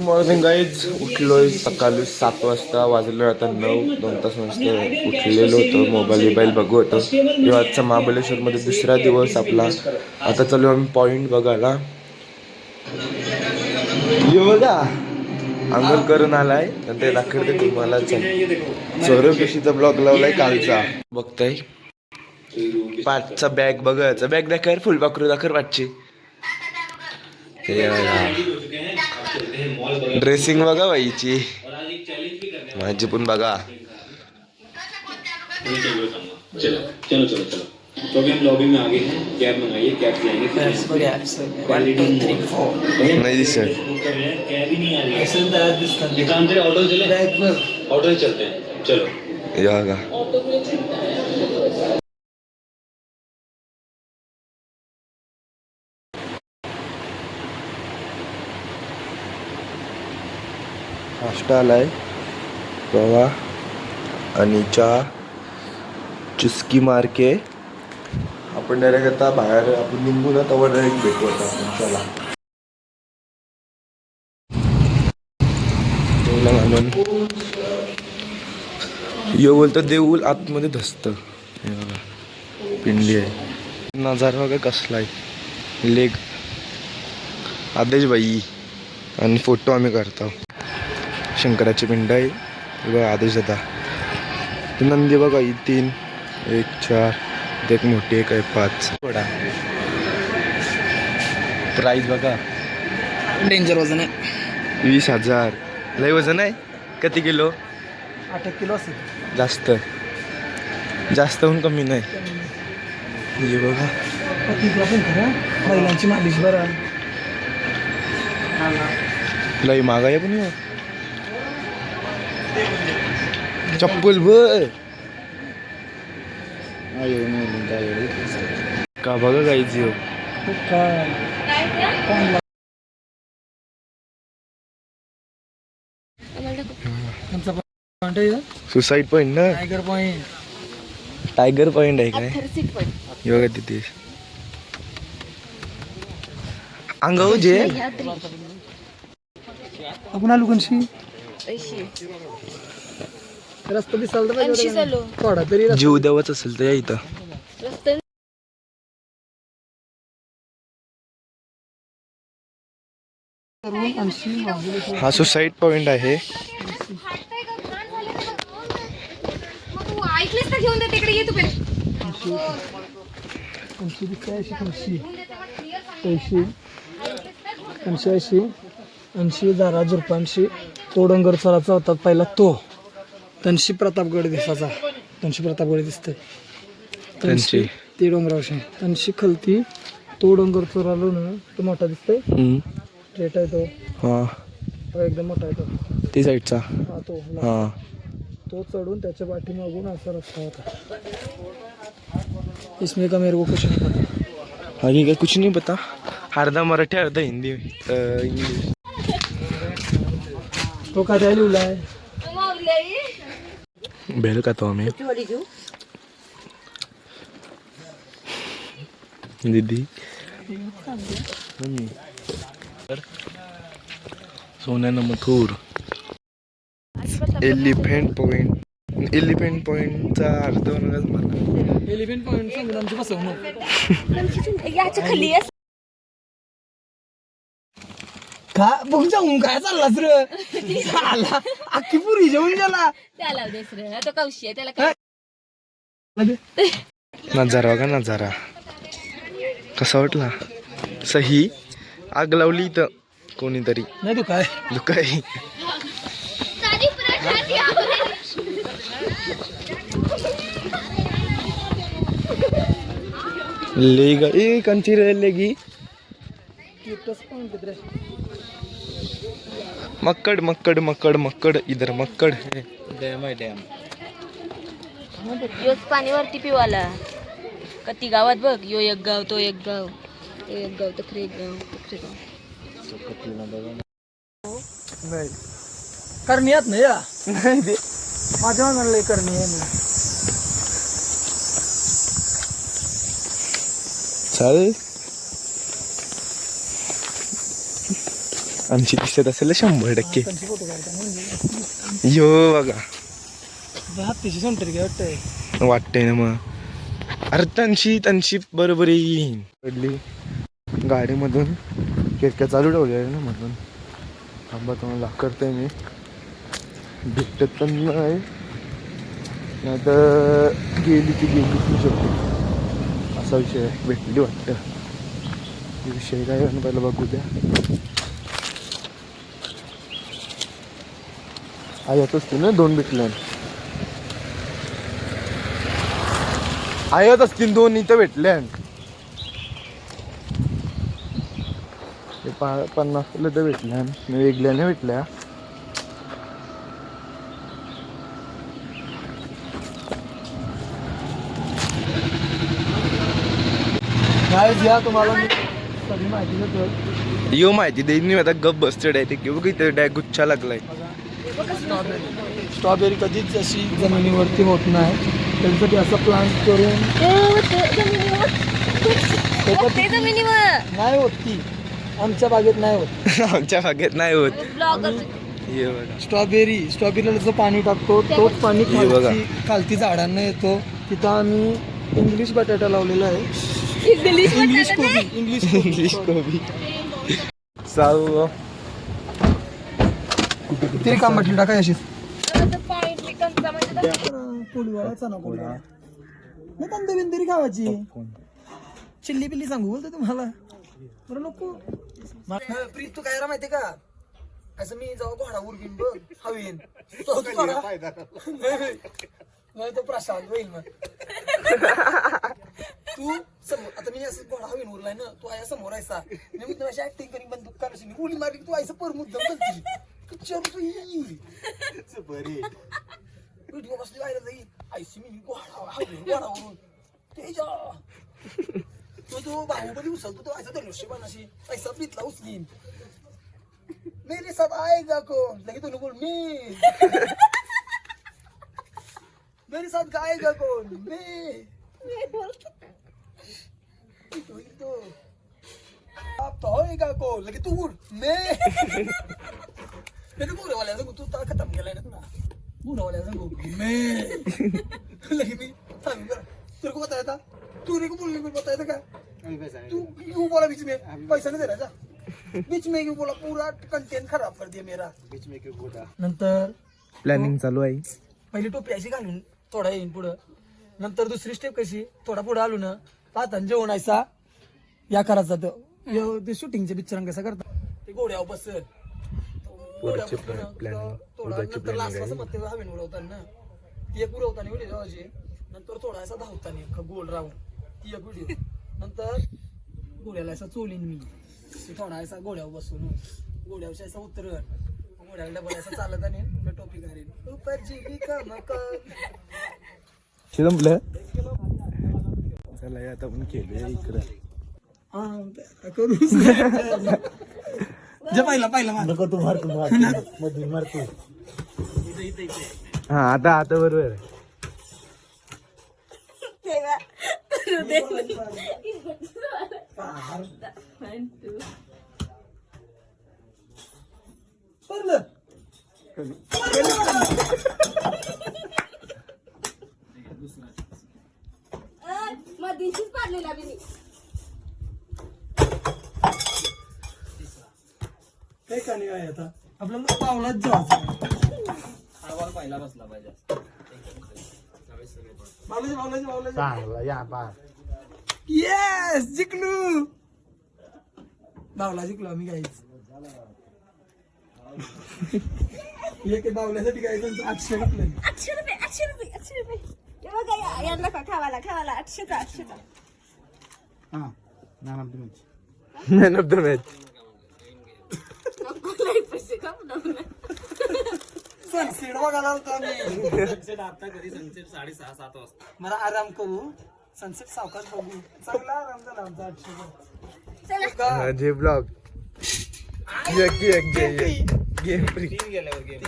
Morning guys, उठलोय सकाळी 7 वाजता, वाजलं आता 9, 2 तास मस्त उठलेलो होतो. मोबाईल बघू होतो. आजचा महाबळेश्वरमध्ये दुसरा दिवस आपला. आता चालू आम्ही पॉइंट बघायला. ये बघा, आंघोळ करून आलाय, नंतर दाखवते तुम्हाला. चौरकेशीचा ब्लॉग लावलाय कालचा, बघताय. पाचचा बॅग बघायचा, बॅग दाखर, फुलपाखरू दाखर पाचची. ड्रेसिंग बघा बाईची, माझी पण बघा. चलो चलो चलो चलो, तो अभी हम लॉबी में आ गए हैं. कैब मंगाइए, कैब जाएंगे. नाही दिसत. कैब ही नहीं आ रही है. एक काम करें, ऑटो चले, ऑटो ही चलते हैं. चलो या बघा. नाश्ता आलाय, रवा आणि चहा, चुस्की मार्के. आपण डायरेक्ट आता बाहेर आपण निघू ना, तेव्हा डायरेक्ट भेटू आता आपण. चला घालून यो बोलतो देऊल आतमध्ये धसत. पिंडी आहे, नजारा बघा कसला आहे. लेग आदेश बाई आणि फोटो आम्ही करतो. शंकराची पिंड आहे बघा, आदेश दादा. नंदी बघा, 3, 1, 4, एक मोठी, एक आहे 5. थोडा प्राईस बघा, डेंजर वजन आहे. 20,000. लय वजन आहे. किती किलो? 8 किलो असेल. जास्त होऊन कमी नाही. हे बघा, महिलांची मालिश बरं. लय महाग आहे पण. चप्पल बर का बघा गायची. सुसाईड पॉइंट ना, टायगर पॉइंट आहे काय? बघा तिथे अंगाऊ जे आपण आलो कोणशी रस्ता दिसाल थोडा तरी जीव देवाच असेल तर या इथं. हा सुसाईड पॉइंट आहे. घेऊन दे तिकडे, ये तू. 80 झारा झुरपांशी. तो डोंगर चढायचा होता पहिला, तो तनशी प्रतापगड दिसायचा. तनशी प्रतापगड दिसतंय तनशी, ते डोंगरावशी. तनशी खलती तो डोंगर चढालो ना, तो मोठा दिसतोय. स्ट्रेट आहे तो. हा एकदम मोठा आहे तो, ती साईडचा. हा तो. हा तो चढून त्याच्या पाठीमागून असा रस्ता होता. इसमें का मेरे को कुछ नहीं पता. आगे का कुछ नहीं पता. अर्धा मराठी अर्धा हिंदी इंग्लिश. तो काय द्यायला लिहिलाय भेल का तो आम्ही दीदी. सोन्यानं मथुर. एलिफंट पॉइंटचा अर्थ म्हणा. एलिफंट पॉइंट सांगून आमची फसवणूक. याच्या खाली का बघ जाऊन काय चाललास रे. आला अख्खी पुरी जेवून गेला. त्याला दुसरं तो कौशी आहे, त्याला काय नजारा बघा, नजारा कसा वाटला. सही आग लावली इथं कोणीतरी. नाही तू काय दुकाय. लेगा ए कंची रे लेगी. मक्कड मक्कड मक्कड मक्कड, इधर मक्कड है. डॅम आहे डॅम. योच पाणीवरती पिवाला. कती गावात बघ, यो एक गाव, तो एक गाव, तो एक गाव, तखरे एक गाव, तखरे गाव. नाही करण्यात नाही या. नाही ते माझ्या म्हणाला करणी आहे. चालेल. आमची दिसत असेल 100%. त्यांचे फोटो काढताना म्हणजे यो बघा हत्तीची सेंटर काय वाटतंय. वाटतंय ना मग. अरे त्यांची बरोबर येईन पडली गाडीमधून खिडक्या चालू ठेवल्या ना म्हणून. थांबा तुम्हाला करतोय मी. भेटत पण नाही तर गेली ती गेली शकतो असा विषय आहे. भेटली वाटतं. विषय काय आहे पहिलं बघू द्या. आयात असते ना 2 भेटल्या. आयात असतील 2 इथं भेटल्या. 50 तर भेटल्या वेगळ्याने भेटल्या. काय घ्या तुम्हाला मी सगळी माहिती देतो. यो माहिती देईन मी आता गप बसते डायरेक्ट. बघ इथे गुच्छा लागलाय. स्ट्रॉबेरी कधीच अशी जमिनीवरती होत नाही. त्याच्यासाठी असं प्लांट करून नाही होत ती. आमच्या बागेत नाही होत. आमच्या बागेत नाही होत. ये बघा स्ट्रॉबेरीला जसं पाणी टाकतो तोच पाणी हे बघा. खालती झाडांना येतो. तिथं आम्ही इंग्लिश बटाटा लावलेला आहे. इंग्लिश कोबी साऊ तरी काम म्हटलं टाका अशीच पोळीवाला चना पोळीवाला नाही तंदुरी बिंदुरी खावायची. चिल्ली पिल्ली सांगू बोलतो तुम्हाला बरं नको. प्रीत तू काय माहितीये का असं मी जेव्हा घोडा उरवीन बघ हवीन तो प्रसाद होईल मग. तू समोर आता मी असं घोडा हवीन उरलाय ना तू आहे समोर आहेसा मी मुद्दाम अशी ऍक्टिंग करीन बंदूक करायची मी उडी मारली तू आयचं पर मुद्दाम बसली बाहेर जाईल आयसी मी घोडावरून तो बाहुबली उचलतो तो आयचा धनुष्यबाणाशी पैसा प्रीतला उचलीन. मेरे साथ आएगा कौन लगे तो बोल मी मेरे साथ गाएगा कौन मैं तो आप तो होएगा कौन लगे तू उड़ मैं बुरे वाले संग तू खत्म केलाय ना तुला बुरा वाले संग मैं लगे मी थांब कर तेरे को बताया था तूने को बोलने को बताया था क्या तू क्यों बोला बीच में पैसा नहीं दे रहा था बीच में क्यों बोला पूरा कंटेंट खराब कर दिया मेरा बीच में क्यों बोला. नंतर प्लॅनिंग चालू आहे. पहिली टोपी अशी घालून थोडा येईन पुढं. नंतर दुसरी स्टेप कशी थोडा पुढे आलो ना पाहताना जेवण आयसा या करायचा ते शूटिंगचे पिक्चर कसं करतात ते घोड्यावर बस नंतर लास्ट मग ते हवेन उडवताना ती एक उडवताना व्हिडिओ जेवायची. नंतर थोडा असा धावताना गोल राहून ती एक व्हिडिओ. नंतर घोड्याला असा चोलीन मी थोडा असा घोड्यावर बसून घोड्यावर असा उतरण घोड्याला डबल असं चालत आणि मी टोपी घालीन ऊपर जीविका मकान. संपलं. चला आता आपण केलं इकडं. हा आता बरोबर आहे. मधीशीच पाडलेला मी काही का नाही आहे आता आपल्याला पावलाच जायचं. पहिला बसला पाहिजे. येस जिंकलो बावला जिंकलो आम्ही काहीच. एक बावल्यासाठी काय 800 रुपये 800 रुपये हे बघा यांना का खावाला 800चा. Man of the match. Sunset बघायला होतो आम्ही. सनसेट आता कधी सनसेट 6:30-7 वाजता. मला आराम करू सनसेट सावकाश बघू चांगला आराम झाला आमचा 800. जे ब्लॉग गेम फ्री गेल्यावर गेम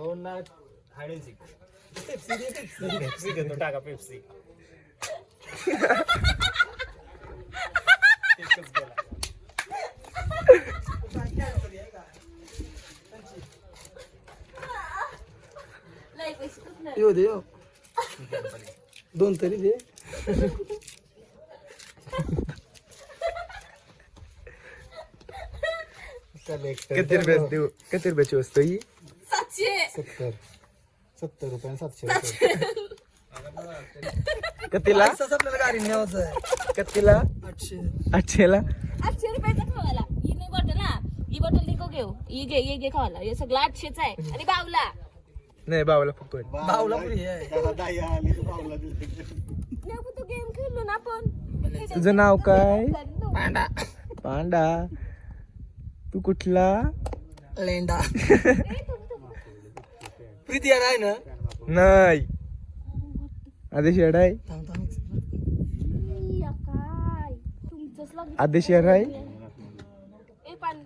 2 लाख हाड अँड सीक. पेप्सी घेतो टाका पेप्सी. एकच गेला. लय पैसे कुठनं? येऊ दे येऊ. 2 तरी दे. किती रुपयाची देऊ? किती रुपयाची वस्तू ही? 700. 70 रुपये 700 रुपये. कितीला? असंच आपल्याला गाडी न्यायचं आहे. कितीला? 800. 800ला. 800 रुपयाचा खावाला. ही नाही बॉटल हा. ही बॉटल नको घेऊ. ही घे खावाला. हे सगळं 800च आहे. आणि बावला. नाही बाबाला फुकट. भावला पुरी आहे. नको तू गेम खेळलो ना आपण. तुझं नाव काय? पांडा. पांडा. तू कुठला? लेंडा. प्रीती यार आहे ना. नाही आदेश येड आहे. काय तुमचंच लागलं. आदेश येड आहे. ए पाणी.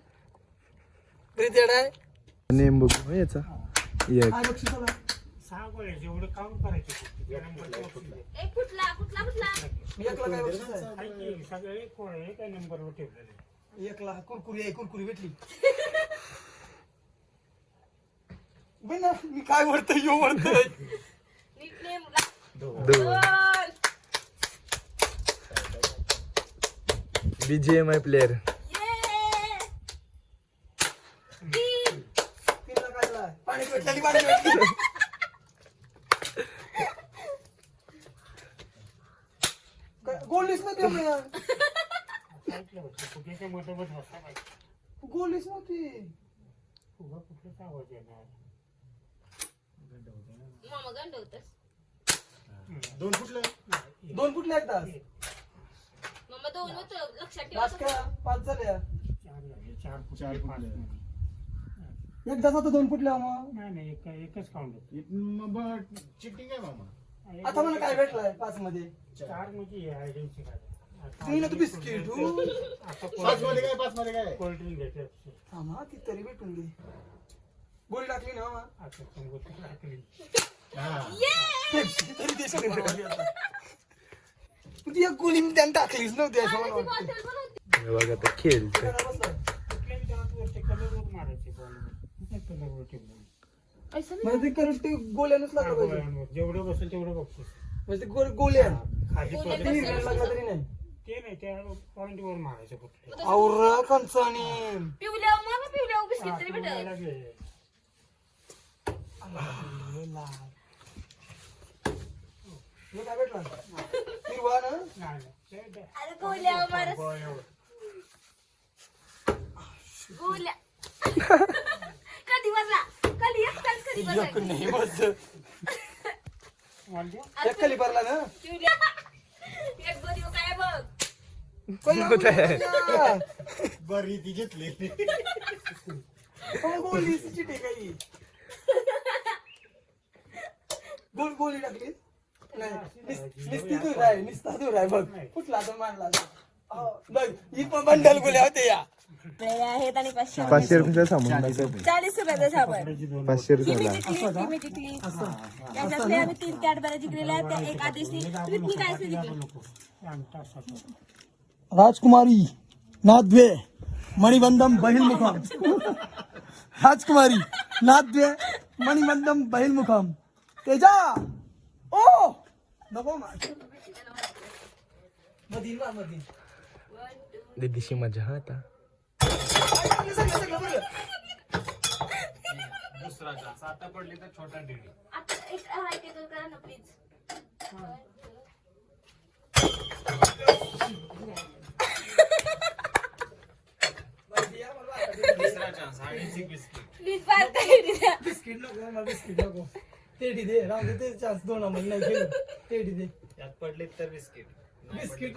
प्रीती यार आहे. नेम बघू हो याचा. एक काय बक्षीस आला? ए कुठला. मी एकला काय बक्षीस आहे? एकला कुरकुरी भेटली. ना मी काय म्हणतोय यो म्हणतोय. निकनेम. 2 BGMI player. तिला काय झालं? पाणी भेटली. गोलीच नव्हती आपल्या. गोलीच नव्हती. मामा गंड होतस. 2 फुटले एकदाच. मामा 2 होतं लक्षात ठेव. लास्ट का 5 झाल्या. एकदाच आता 2 फुटल्या मग. एकच काउंट. चिटिंग आहे मामा. आता मला काय भेटलाय 5 मध्ये? 4 म्हणजे आयडीची काय. तुम्ही ना तू बिस्किट. 5 मध्ये काय कोल्ड ड्रिंक घेते. हा ती तरी भेटून दे. गोळी टाकली ना मामा. आता संगत टाकली. तरी ते सगळं बनवली आता. तू ती एक गोळी त्यानं टाकलीच नव्हती असं मला वाटतं. बॉटल बनवते. बघ आता खेळते. कुठल्याही जणात कलरवर मारायचे बॉल. काय कलरवर ठेवलं. ऐसा नाही. म्हणजे ते करंट ते गोळ्यानंच लागलं पाहिजे. जेवढं बसेल तेवढं बघतोस. म्हणजे ते गोळ्या खाली गोळ्या पडले लागला तरी नाही. ते नाही त्या पॉइंटवर मारायचं कुठलं. औरा कंचानी. पिवल्या मामा पिवल्या बिस्किट तरी भेटल. हे काय भेटला? हिरवा ना. अरे गोल्या मारस. गोल्या. कधी बसला. कधी एकटाच कधी बसला. नाही बस. एक खाली भरला ना. पिवल्या. एक गोली काय बघ. बरी ती घेतली. गोळी चिटे काही. गोळी टाकली. निस्ता दूर आहे बघ. कुठला तर मानला. बघ ही पण बंडल गोळ्या होते या. आहेत आणि 500 रुपयाचा सामान. 40 रुपयाचा साबण. 500 रुपयाला. टिकली. त्याच्यातले आम्ही 3 कॅडबऱ्या जिंकलेल्या आहेत. त्या एक आदेशनी तुम्ही काय जिंकलं. राजकुमारी नादवे मणिबंधम बहिर्मुखम. राजकुमारी नादवे मणिबंधम बहिर्मुखम. तेजा ओ नको मधीन दीदीशी मजा हा आता. दुसरा चान्स. आता पडली तर छोटा डेडी. आता एक हाय ते तर करा ना प्लीज. तिसरा चान्स. हायडीची बिस्किट. प्लीज बारता द्या. बिस्किट नको. टेडी दे. राहू दे ते चान्स 2 नंबर नाही गेलो. टेडी दे. यात पडले तर बिस्किट. बिस्किट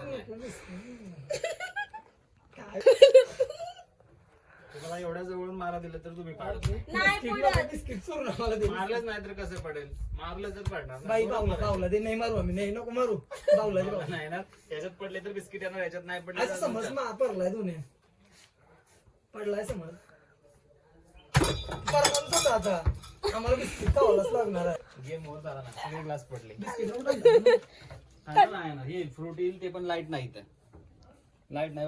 तुम्हाला एवढ्या जवळून मारा दिलं तर तुम्ही पाडत. नाही पडत. बिस्किट चोरून मला दे. मारलंच नाही तर कसं पडेल. मारलं तर पडणार ना. बाई बावला दे. नाही मारू आम्ही. नाही नको मारू. बावला दे. बावला. नाही ना. याच्यात पडले तर बिस्किट येणार. याच्यात नाही पडले असं तर समज मा पडलाय दोन्ही. पडलाय समज. आता आम्हाला बिस्किट खावायलाच लागणार आहे. गेम होत झाला ना सगळे ग्लास पडले बिस्किट हे फ्रूट येईल ते पण लाईट नाही लाईट नाही